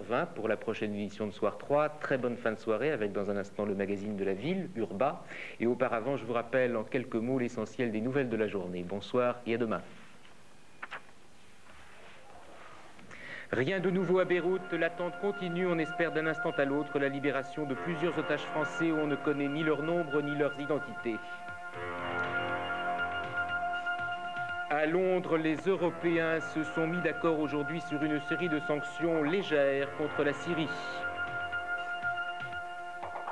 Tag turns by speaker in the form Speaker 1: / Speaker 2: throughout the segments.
Speaker 1: 20 pour la prochaine édition de Soir 3. Très bonne fin de soirée avec dans un instant le magazine de la ville, Urba. Et auparavant, je vous rappelle en quelques mots l'essentiel des nouvelles de la journée. Bonsoir et à demain. Rien de nouveau à Beyrouth, l'attente continue, on espère d'un instant à l'autre la libération de plusieurs otages français où on ne connaît ni leur nombre ni leurs identités. À Londres, les Européens se sont mis d'accord aujourd'hui sur une série de sanctions légères contre la Syrie.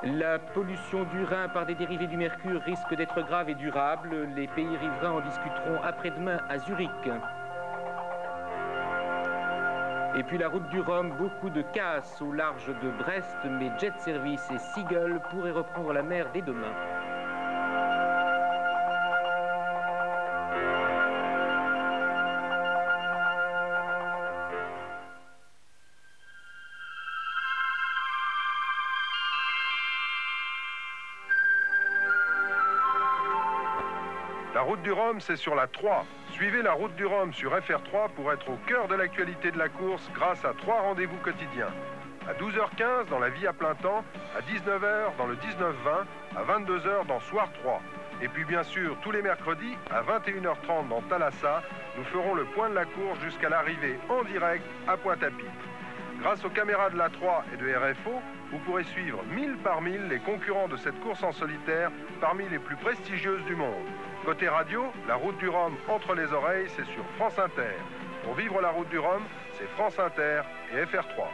Speaker 1: La pollution du Rhin par des dérivés du mercure risque d'être grave et durable. Les pays riverains en discuteront après-demain à Zurich. Et puis la route du Rhum, beaucoup de casse au large de Brest, mais Jet Service et Seagull pourraient reprendre la mer dès demain.
Speaker 2: La route du Rhum, c'est sur la 3. Suivez la route du Rhum sur FR3 pour être au cœur de l'actualité de la course grâce à 3 rendez-vous quotidiens. À 12h15 dans la vie à plein temps, à 19h dans le 19-20, à 22h dans Soir 3. Et puis bien sûr, tous les mercredis, à 21h30 dans Thalassa, nous ferons le point de la course jusqu'à l'arrivée en direct à Pointe-à-Pitre. Grâce aux caméras de la 3 et de RFO, vous pourrez suivre 1000 par 1000 les concurrents de cette course en solitaire parmi les plus prestigieuses du monde. Côté radio, la route du Rhum entre les oreilles, c'est sur France Inter. Pour vivre la route du Rhum, c'est France Inter et FR3.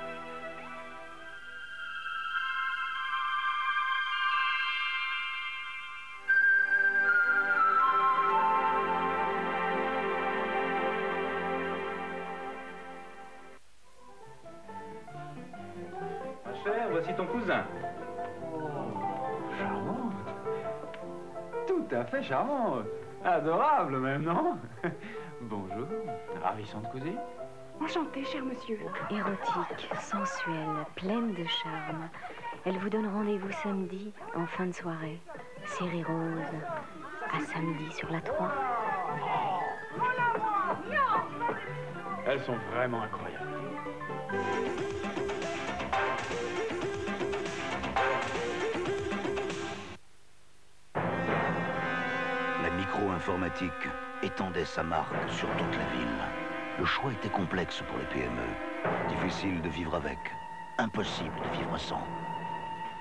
Speaker 1: Ma chère, voici ton cousin.
Speaker 3: Charmante. Tout à fait charmante. Adorable même, non? Bonjour. Ravissante cousine.
Speaker 4: Enchantée, cher monsieur.
Speaker 5: Érotique, sensuelle, pleine de charme. Elle vous donne rendez-vous samedi en fin de soirée. Série rose. À samedi sur la 3.
Speaker 3: Elles sont vraiment incroyables.
Speaker 6: La micro-informatique étendait sa marque sur toute la ville. Le choix était complexe pour les PME. Difficile de vivre avec, impossible de vivre sans.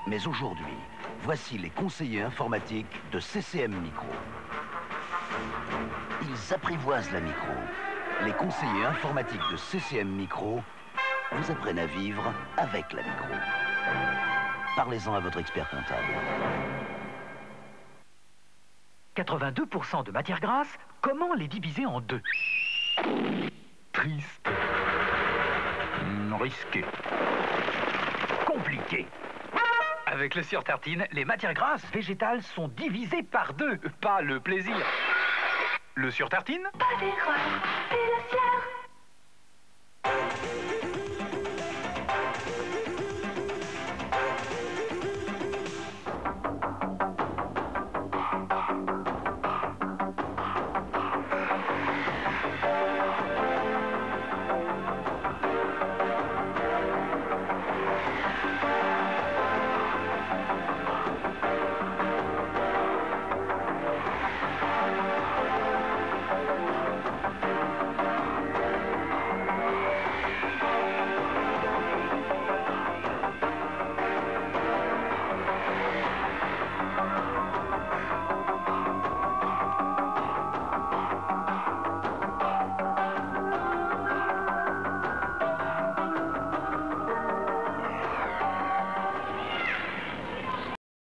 Speaker 6: Mais aujourd'hui, voici les conseillers informatiques de CCM Micro. Ils apprivoisent la micro. Les conseillers informatiques de CCM Micro vous apprennent à vivre avec la micro. Parlez-en à votre expert comptable.
Speaker 7: 82% de matière grasse, comment les diviser en deux? Triste. Risqué. Compliqué. Avec le Sur-Tartine, les matières grasses végétales sont divisées par deux. Pas le plaisir. Le Sur-Tartine?
Speaker 4: Pas d'erreur.